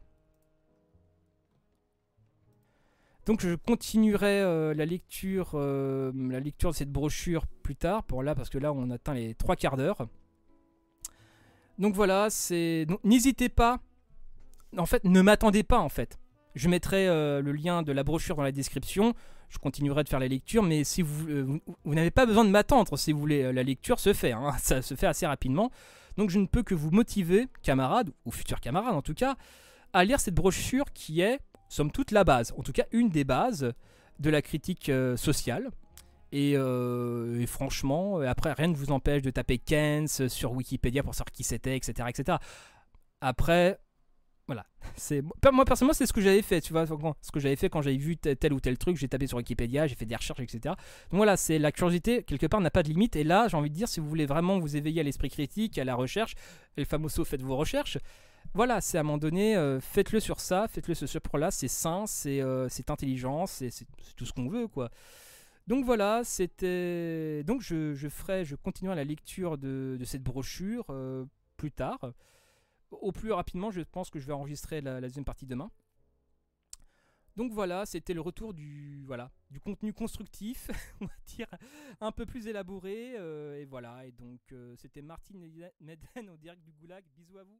Donc je continuerai la lecture de cette brochure plus tard, parce que là on atteint les 3 quarts d'heure. Donc voilà, n'hésitez pas, en fait ne m'attendez pas en fait. Je mettrai le lien de la brochure dans la description, je continuerai de faire la lecture, mais si vous n'avez pas besoin de m'attendre si vous voulez, la lecture se fait, hein, ça se fait assez rapidement. Donc je ne peux que vous motiver, camarades, ou futurs camarades en tout cas, à lire cette brochure qui est, somme toute, la base, en tout cas une des bases de la critique sociale. Et franchement, après, rien ne vous empêche de taper Keynes sur Wikipédia pour savoir qui c'était, etc., etc. Après, voilà. Moi, personnellement, c'est ce que j'avais fait, tu vois. Ce que j'avais fait quand j'avais vu tel ou tel truc, j'ai tapé sur Wikipédia, j'ai fait des recherches, etc. Donc voilà, c'est la curiosité, quelque part, n'a pas de limite. Et là, j'ai envie de dire, si vous voulez vraiment vous éveiller à l'esprit critique, à la recherche, El Famoso, faites vos recherches. Voilà, c'est à un moment donné, faites-le sur ça, faites-le sur ce pro-là, c'est sain, c'est intelligent, c'est tout ce qu'on veut, quoi. Donc voilà, c'était. Donc je continuerai la lecture de cette brochure plus tard. Au plus rapidement, je pense que je vais enregistrer la deuxième partie demain. Donc voilà, c'était le retour du contenu constructif, on va dire, un peu plus élaboré. Et voilà, et donc c'était Martin Meden au direct du Goulag. Bisous à vous.